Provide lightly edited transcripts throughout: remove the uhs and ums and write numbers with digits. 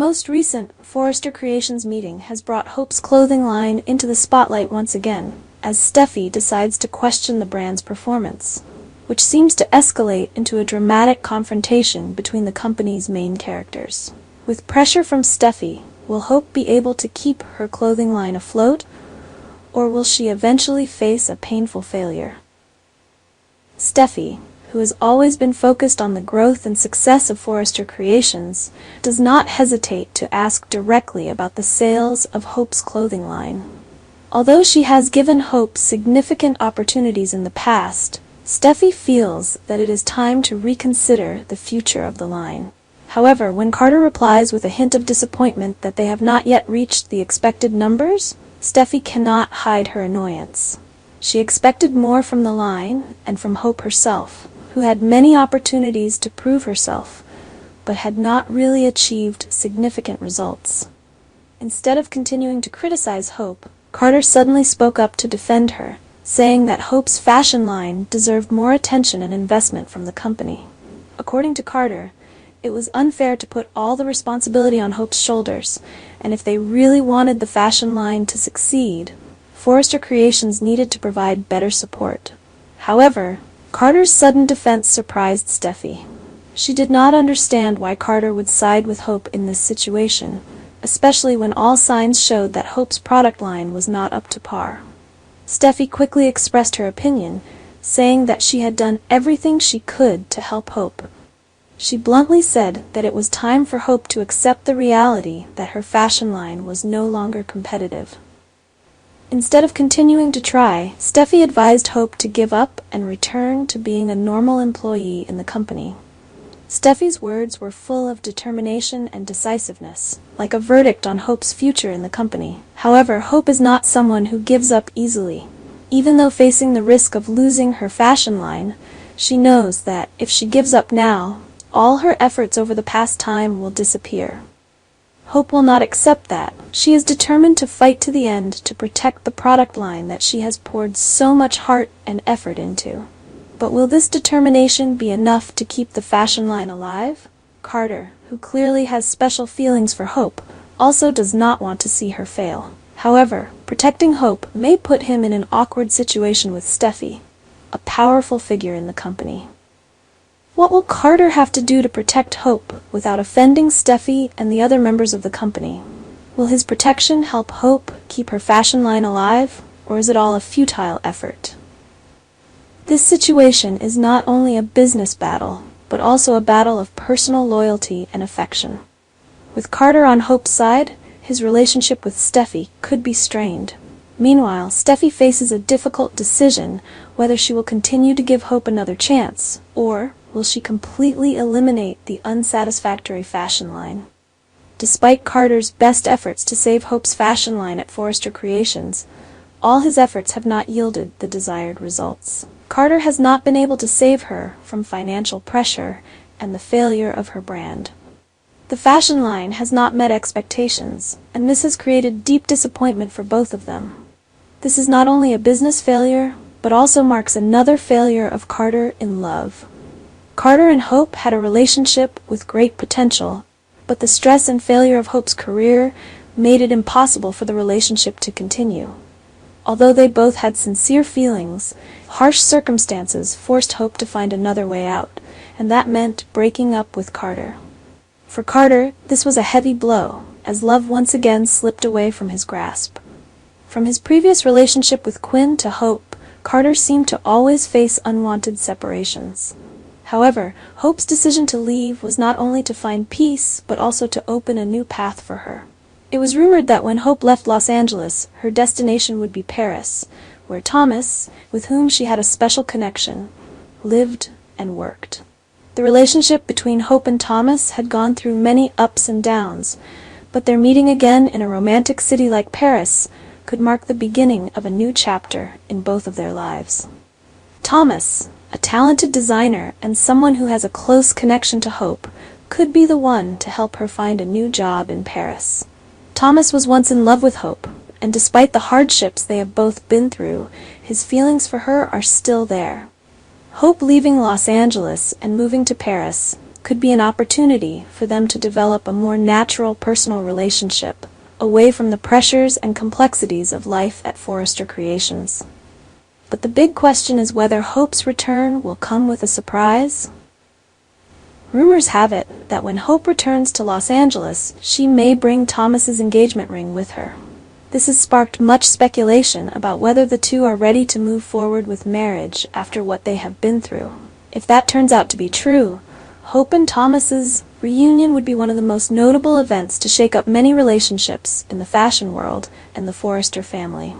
most recent Forrester Creations meeting has brought Hope's clothing line into the spotlight once again, as Steffi decides to question the brand's performance, which seems to escalate into a dramatic confrontation between the company's main characters. With pressure from Steffi, will Hope be able to keep her clothing line afloat, or will she eventually face a painful failure? Steffi, who has always been focused on the growth and success of Forrester Creations, does not hesitate to ask directly about the sales of Hope's clothing line. Although she has given Hope significant opportunities in the past, Steffi feels that it is time to reconsider the future of the line. However, when Carter replies with a hint of disappointment that they have not yet reached the expected numbers, Steffi cannot hide her annoyance. She expected more from the line and from Hope herself, who had many opportunities to prove herself, but had not really achieved significant results. Instead of continuing to criticize Hope, Carter suddenly spoke up to defend her, saying that Hope's fashion line deserved more attention and investment from the company. According to Carter, it was unfair to put all the responsibility on Hope's shoulders, and if they really wanted the fashion line to succeed, Forrester Creations needed to provide better support. However, Carter's sudden defense surprised Steffi. She did not understand why Carter would side with Hope in this situation, especially when all signs showed that Hope's product line was not up to par. Steffi quickly expressed her opinion, saying that she had done everything she could to help Hope. She bluntly said that it was time for Hope to accept the reality that her fashion line was no longer competitive. Instead of continuing to try, Steffi advised Hope to give up and return to being a normal employee in the company. Steffi's words were full of determination and decisiveness, like a verdict on Hope's future in the company. However, Hope is not someone who gives up easily. Even though facing the risk of losing her fashion line, she knows that if she gives up now, all her efforts over the past time will disappear. Hope will not accept that. She is determined to fight to the end to protect the product line that she has poured so much heart and effort into. But will this determination be enough to keep the fashion line alive? Carter, who clearly has special feelings for Hope, also does not want to see her fail. However, protecting Hope may put him in an awkward situation with Steffi, a powerful figure in the company. What will Carter have to do to protect Hope without offending Steffi and the other members of the company? Will his protection help Hope keep her fashion line alive, or is it all a futile effort? This situation is not only a business battle, but also a battle of personal loyalty and affection. With Carter on Hope's side, his relationship with Steffi could be strained. Meanwhile, Steffi faces a difficult decision whether she will continue to give Hope another chance, or will she completely eliminate the unsatisfactory fashion line. Despite Carter's best efforts to save Hope's fashion line at Forrester Creations, all his efforts have not yielded the desired results. Carter has not been able to save her from financial pressure and the failure of her brand. The fashion line has not met expectations, and this has created deep disappointment for both of them. This is not only a business failure, but also marks another failure of Carter in love. Carter and Hope had a relationship with great potential, but the stress and failure of Hope's career made it impossible for the relationship to continue. Although they both had sincere feelings, harsh circumstances forced Hope to find another way out, and that meant breaking up with Carter. For Carter, this was a heavy blow, as love once again slipped away from his grasp. From his previous relationship with Quinn to Hope, Carter seemed to always face unwanted separations. However, Hope's decision to leave was not only to find peace, but also to open a new path for her. It was rumored that when Hope left Los Angeles, her destination would be Paris, where Thomas, with whom she had a special connection, lived and worked. The relationship between Hope and Thomas had gone through many ups and downs, but their meeting again in a romantic city like Paris could mark the beginning of a new chapter in both of their lives. Thomas, a talented designer and someone who has a close connection to Hope, could be the one to help her find a new job in Paris. Thomas was once in love with Hope, and despite the hardships they have both been through, his feelings for her are still there. Hope leaving Los Angeles and moving to Paris could be an opportunity for them to develop a more natural personal relationship, away from the pressures and complexities of life at Forrester Creations. But the big question is whether Hope's return will come with a surprise. Rumors have it that when Hope returns to Los Angeles, she may bring Thomas's engagement ring with her. This has sparked much speculation about whether the two are ready to move forward with marriage after what they have been through. If that turns out to be true, Hope and Thomas's reunion would be one of the most notable events to shake up many relationships in the fashion world and the Forrester family.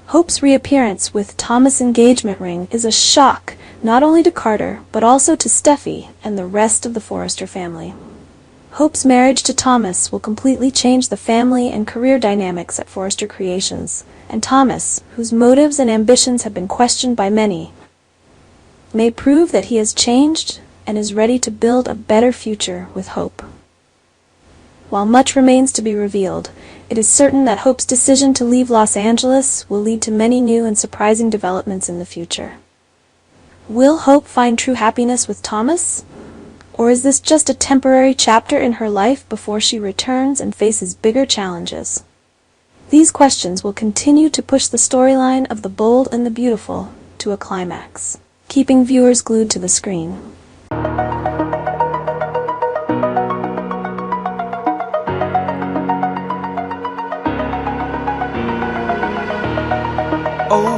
Hope's reappearance with Thomas' engagement ring is a shock not only to Carter but also to Steffi and the rest of the Forrester family. Hope's marriage to Thomas will completely change the family and career dynamics at Forrester Creations, and Thomas, whose motives and ambitions have been questioned by many, may prove that he has changed and is ready to build a better future with Hope. While much remains to be revealed, it is certain that Hope's decision to leave Los Angeles will lead to many new and surprising developments in the future. Will Hope find true happiness with Thomas? Or is this just a temporary chapter in her life before she returns and faces bigger challenges? These questions will continue to push the storyline of The Bold and the Beautiful to a climax, keeping viewers glued to the screen.